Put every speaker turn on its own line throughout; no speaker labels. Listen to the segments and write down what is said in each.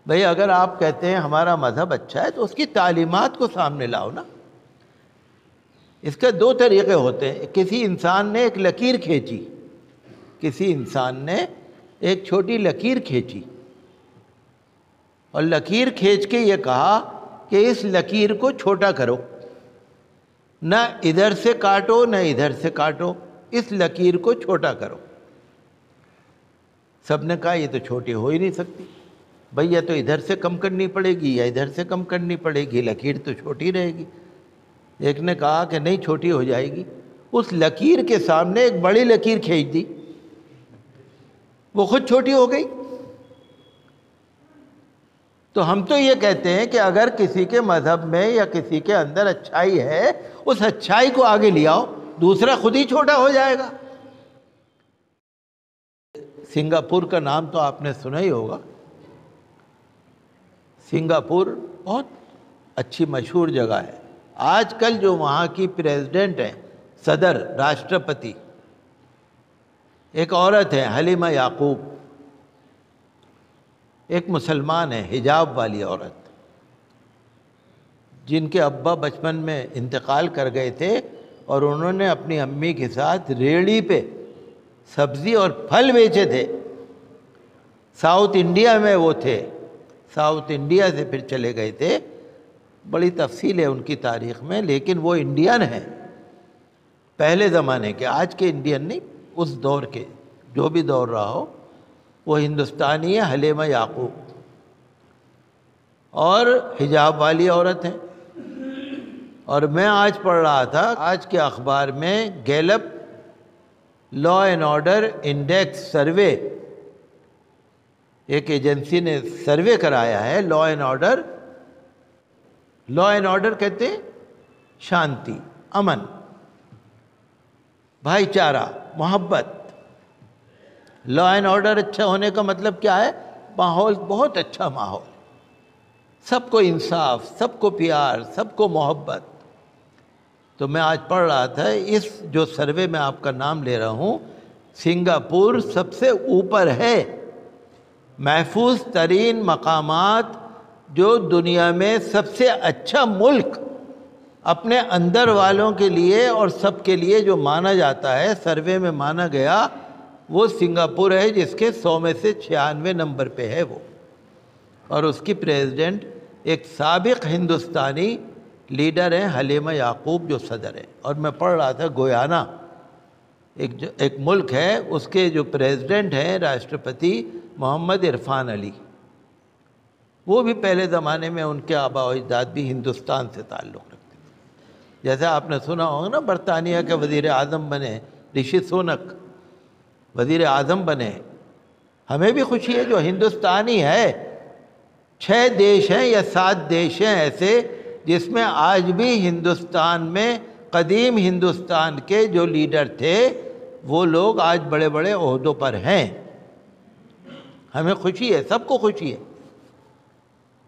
بھئی اگر آپ کہتے ہیں ہمارا مذہب اچھا ہے تو اس کی تعلیمات کو سامنے لاؤ نا. اس کے دو طریقے ہوتے ہیں. کسی انسان نے ایک لکیر کھینچی، کسی انسان نے ایک چھوٹی لکیر کھینچی اور لکیر کھینچ کے یہ کہا کہ اس لکیر کو چھوٹا کرو، نہ ادھر سے کاٹو نہ ادھر سے کاٹو، اس لکیر کو چھوٹا کرو. سب نے کہا یہ تو چھوٹی ہو ہی نہیں سکتی، بھئی یا تو ادھر سے کم کرنی پڑے گی یا ادھر سے کم کرنی پڑے گی، لکیر تو چھوٹی رہے گی. ایک نے کہا کہ نہیں چھوٹی ہو جائے گی. اس لکیر کے سامنے ایک بڑی لکیر کھینچ دی، وہ خود چھوٹی ہو گئی. تو ہم تو یہ کہتے ہیں کہ اگر کسی کے مذہب میں یا کسی کے اندر اچھائی ہے، اس اچھائی کو آگے لے آؤ، دوسرا خود ہی چھوٹا ہو جائے گا. سنگاپور کا نام تو آپ نے سنا ہی ہوگا. سنگاپور بہت اچھی مشہور جگہ ہے. آج کل جو وہاں کی پریزیڈنٹ ہیں، صدر، راشٹرپتی، ایک عورت ہے حلیمہ یعقوب، ایک مسلمان ہے، حجاب والی عورت، جن کے ابا بچپن میں انتقال کر گئے تھے اور انہوں نے اپنی امی کے ساتھ ریڑھی پہ سبزی اور پھل بیچے تھے. ساؤتھ انڈیا میں وہ تھے، ساؤتھ انڈیا سے پھر چلے گئے تھے. بڑی تفصیل ہے ان کی تاریخ میں، لیکن وہ انڈین ہیں، پہلے زمانے کے، آج کے انڈین نہیں، اس دور کے، جو بھی دور رہا ہو، وہ ہندوستانی ہے، حلیمہ یعقوب، اور حجاب والی عورت ہیں. اور میں آج پڑھ رہا تھا، آج کے اخبار میں Gallup law and order index survey, ایک ایجنسی نے سروے کرایا ہے. Law and order, law and order کہتے ہیں شانتی، امن، بھائی چارہ، محبت. لا اینڈ آرڈر اچھا ہونے کا مطلب کیا ہے؟ ماحول بہت اچھا ماحول، سب کو انصاف، سب کو پیار، سب کو محبت. تو میں آج پڑھ رہا تھا، اس جو سروے میں آپ کا نام لے رہا ہوں، سنگاپور سب سے اوپر ہے. محفوظ ترین مقامات، جو دنیا میں سب سے اچھا ملک اپنے اندر والوں کے لیے اور سب کے لیے جو مانا جاتا ہے، سروے میں مانا گیا، وہ سنگاپور ہے، جس کے 100 میں سے 96 نمبر پہ ہے وہ. اور اس کی پریزیڈنٹ ایک سابق ہندوستانی لیڈر ہیں، حلیمہ یعقوب، جو صدر ہے. اور میں پڑھ رہا تھا گیانا ایک ملک ہے، اس کے جو پریزیڈنٹ ہیں، راشٹرپتی محمد عرفان علی، وہ بھی پہلے زمانے میں ان کے آباء و اجداد بھی ہندوستان سے تعلق رکھتے تھے. جیسے آپ نے سنا ہوگا نا، برطانیہ کے وزیر اعظم بنے رشی سونک، وزیر اعظم بنے. ہمیں بھی خوشی ہے جو ہندوستانی ہے. 6 دیش ہیں یا 7 دیش ہیں ایسے جس میں آج بھی ہندوستان میں، قدیم ہندوستان کے جو لیڈر تھے، وہ لوگ آج بڑے بڑے عہدوں پر ہیں. ہمیں خوشی ہے، سب کو خوشی ہے،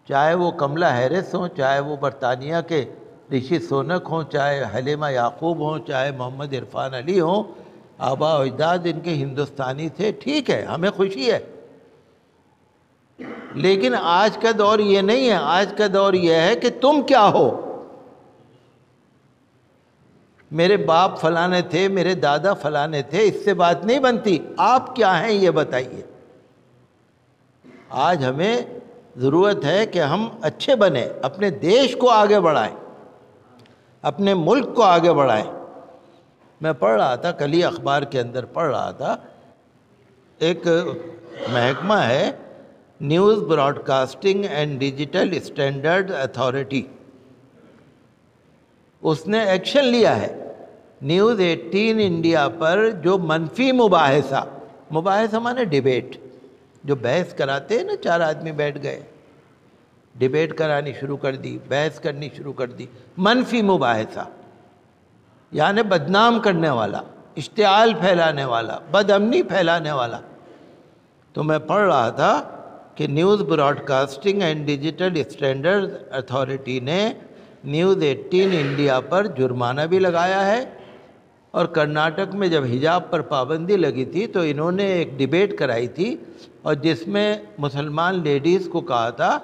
چاہے وہ کملا ہیرس ہوں، چاہے وہ برطانیہ کے رشی سونک ہوں، چاہے حلیمہ یعقوب ہوں، چاہے محمد عرفان علی ہوں. آباء و اجداد ان کے ہندوستانی تھے، ٹھیک ہے، ہمیں خوشی ہے. لیکن آج کا دور یہ نہیں ہے. آج کا دور یہ ہے کہ تم کیا ہو. میرے باپ فلانے تھے، میرے دادا فلانے تھے، اس سے بات نہیں بنتی. آپ کیا ہیں یہ بتائیے. آج ہمیں ضرورت ہے کہ ہم اچھے بنیں، اپنے دیش کو آگے بڑھائیں، اپنے ملک کو آگے بڑھائیں. میں پڑھ رہا تھا، کل ہی اخبار کے اندر پڑھ رہا تھا، ایک محکمہ ہے، news broadcasting and digital standard authority, اس نے ایکشن لیا ہے نیوز 18 انڈیا پر. جو منفی مباحثہ مانے ڈیبیٹ، جو بحث کراتے ہیں نا، 4 آدمی بیٹھ گئے، ڈیبیٹ کرانی شروع کر دی، بحث کرنی شروع کر دی. منفی مباحثہ یعنی بدنام کرنے والا، اشتعال پھیلانے والا، بد امنی پھیلانے والا. تو میں پڑھ رہا تھا کہ news broadcasting and digital standard authority نے نیوز 18 انڈیا پر جرمانہ بھی لگایا ہے اور کرناٹک میں جب حجاب پر پابندی لگی تھی تو انہوں نے ایک ڈیبیٹ کرائی تھی، اور جس میں مسلمان لیڈیز کو کہا تھا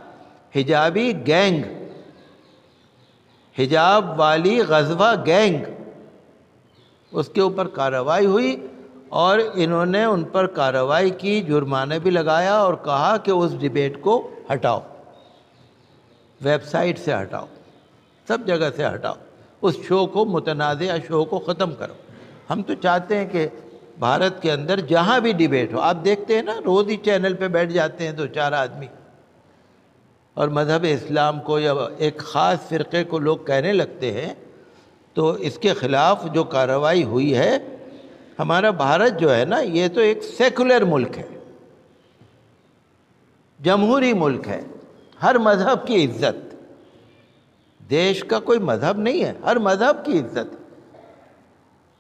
حجابی گینگ، حجاب والی غزوہ گینگ، اس کے اوپر کارروائی ہوئی اور انہوں نے ان پر کارروائی کی، جرمانہ بھی لگایا اور کہا کہ اس ڈیبیٹ کو ہٹاؤ، ویب سائٹ سے ہٹاؤ، سب جگہ سے ہٹاؤ، اس شو کو، متنازع شو کو ختم کرو۔ ہم تو چاہتے ہیں کہ بھارت کے اندر جہاں بھی ڈیبیٹ ہو، آپ دیکھتے ہیں نا روز ہی چینل پہ بیٹھ جاتے ہیں 2-4 آدمی اور مذہب اسلام کو یا ایک خاص فرقے کو لوگ کہنے لگتے ہیں، تو اس کے خلاف جو کارروائی ہوئی ہے۔ ہمارا بھارت جو ہے نا، یہ تو ایک سیکولر ملک ہے، جمہوری ملک ہے، ہر مذہب کی عزت، دیش کا کوئی مذہب نہیں ہے، ہر مذہب کی عزت۔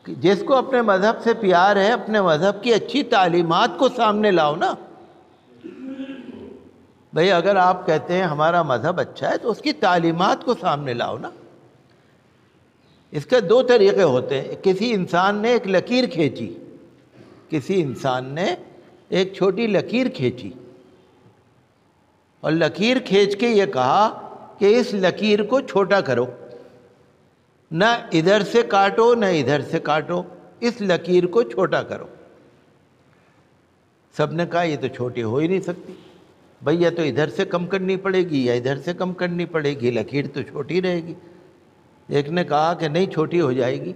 جس کو اپنے مذہب سے پیار ہے، اپنے مذہب کی اچھی تعلیمات کو سامنے لاؤ نا۔ بھئی اگر آپ کہتے ہیں ہمارا مذہب اچھا ہے تو اس کی تعلیمات کو سامنے لاؤ نا۔ اس کے 2 طریقے ہوتے ہیں، کسی انسان نے ایک لکیر کھینچی، کسی انسان نے ایک چھوٹی لکیر کھینچی اور لکیر کھینچ کے یہ کہا کہ اس لکیر کو چھوٹا کرو، نہ ادھر سے کاٹو نہ ادھر سے کاٹو، اس لکیر کو چھوٹا کرو۔ سب نے کہا یہ تو چھوٹی ہو ہی نہیں سکتی، بھئی یا تو ادھر سے کم کرنی پڑے گی یا ادھر سے کم کرنی پڑے گی، لکیر تو چھوٹی رہے گی۔ ایک نے کہا کہ نہیں، چھوٹی ہو جائے گی،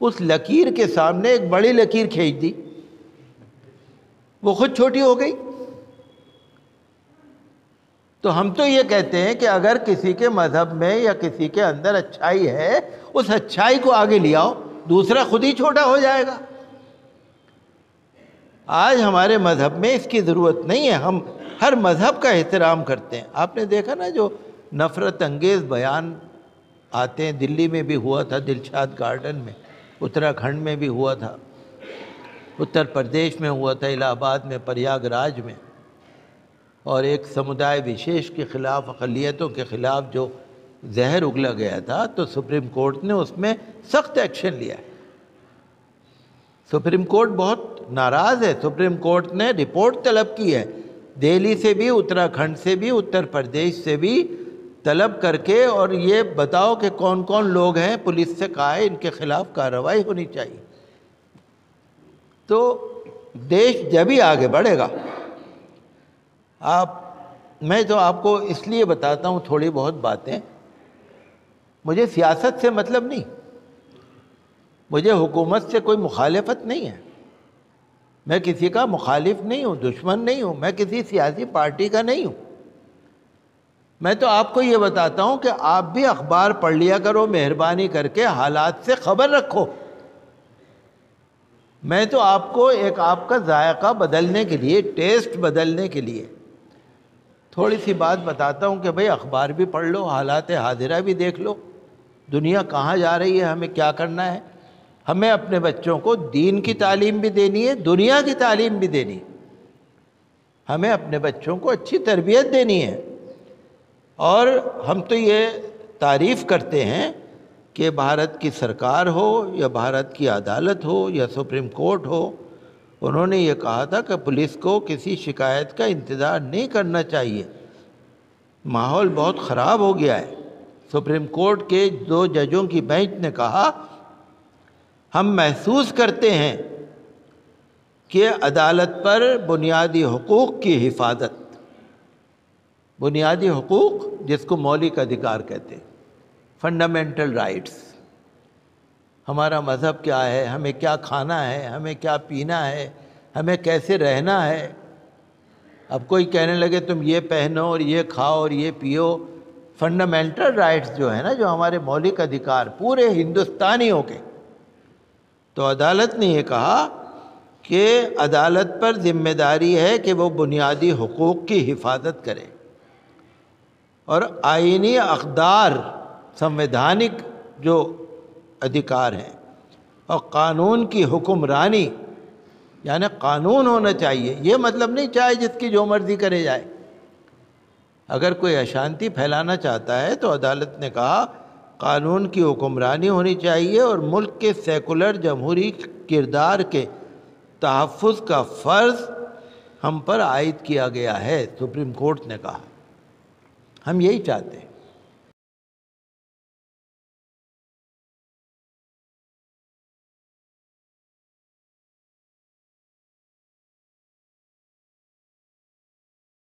اس لکیر کے سامنے ایک بڑی لکیر کھینچ دی، وہ خود چھوٹی ہو گئی۔ تو ہم تو یہ کہتے ہیں کہ اگر کسی کے مذہب میں یا کسی کے اندر اچھائی ہے، اس اچھائی کو آگے لے آؤ، دوسرا خود ہی چھوٹا ہو جائے گا۔ آج ہمارے مذہب میں اس کی ضرورت نہیں ہے، ہم ہر مذہب کا احترام کرتے ہیں۔ آپ نے دیکھا نا جو نفرت انگیز بیان آتے ہیں، دلی میں بھی ہوا تھا دلشاد گارڈن میں، اتراکھنڈ میں بھی ہوا تھا، اتر پردیش میں ہوا تھا، الہ آباد میں، پریاگ راج میں، اور ایک سمدائے وشیش کے خلاف، اقلیتوں کے خلاف جو زہر اگلا گیا تھا، تو سپریم کورٹ نے اس میں سخت ایکشن لیا ہے۔ سپریم کورٹ بہت ناراض ہے، سپریم کورٹ نے رپورٹ طلب کی ہے، دہلی سے بھی، اتراکھنڈ سے بھی، اتر پردیش سے بھی طلب کر کے، اور یہ بتاؤ کہ کون کون لوگ ہیں، پولیس سے کہا ہے ان کے خلاف کارروائی ہونی چاہیے۔ تو دیش جب ہی آگے بڑھے گا۔ میں تو آپ کو اس لیے بتاتا ہوں تھوڑی بہت باتیں، مجھے سیاست سے مطلب نہیں، مجھے حکومت سے کوئی مخالفت نہیں ہے، میں کسی کا مخالف نہیں ہوں، دشمن نہیں ہوں، میں کسی سیاسی پارٹی کا نہیں ہوں۔ میں تو آپ کو یہ بتاتا ہوں کہ آپ بھی اخبار پڑھ لیا کرو، مہربانی کر کے حالات سے خبر رکھو۔ میں تو آپ کو ایک آپ کا ذائقہ بدلنے کے لیے، ٹیسٹ بدلنے کے لیے تھوڑی سی بات بتاتا ہوں کہ بھئی اخبار بھی پڑھ لو، حالات حاضرہ بھی دیکھ لو، دنیا کہاں جا رہی ہے، ہمیں کیا کرنا ہے۔ ہمیں اپنے بچوں کو دین کی تعلیم بھی دینی ہے، دنیا کی تعلیم بھی دینی ہے، ہمیں اپنے بچوں کو اچھی تربیت دینی ہے۔ اور ہم تو یہ تعریف کرتے ہیں کہ بھارت کی سرکار ہو یا بھارت کی عدالت ہو یا سپریم کورٹ ہو، انہوں نے یہ کہا تھا کہ پولیس کو کسی شکایت کا انتظار نہیں کرنا چاہیے۔ ماحول بہت خراب ہو گیا ہے۔ سپریم کورٹ کے 2 ججوں کی بینچ نے کہا ہم محسوس کرتے ہیں کہ عدالت پر بنیادی حقوق کی حفاظت، بنیادی حقوق جس کو مولک ادھیکار کہتے ہیں، فنڈامنٹل رائٹس، ہمارا مذہب کیا ہے، ہمیں کیا کھانا ہے، ہمیں کیا پینا ہے، ہمیں کیسے رہنا ہے۔ اب کوئی کہنے لگے تم یہ پہنو اور یہ کھاؤ اور یہ پیو، فنڈامنٹل رائٹس جو ہیں نا، جو ہمارے مولک ادھیکار پورے ہندوستانیوں کے، تو عدالت نے یہ کہا کہ عدالت پر ذمہ داری ہے کہ وہ بنیادی حقوق کی حفاظت کرے، اور آئینی اقدار، سنویدھانک جو ادھیکار ہیں، اور قانون کی حکمرانی، یعنی قانون ہونا چاہیے۔ یہ مطلب نہیں چاہے جس کی جو مرضی کرے جائے۔ اگر کوئی اشانتی پھیلانا چاہتا ہے تو عدالت نے کہا قانون کی حکمرانی ہونی چاہیے اور ملک کے سیکولر جمہوری کردار کے تحفظ کا فرض ہم پر عائد کیا گیا ہے، سپریم کورٹ نے کہا۔ ہم یہی چاہتے ہیں۔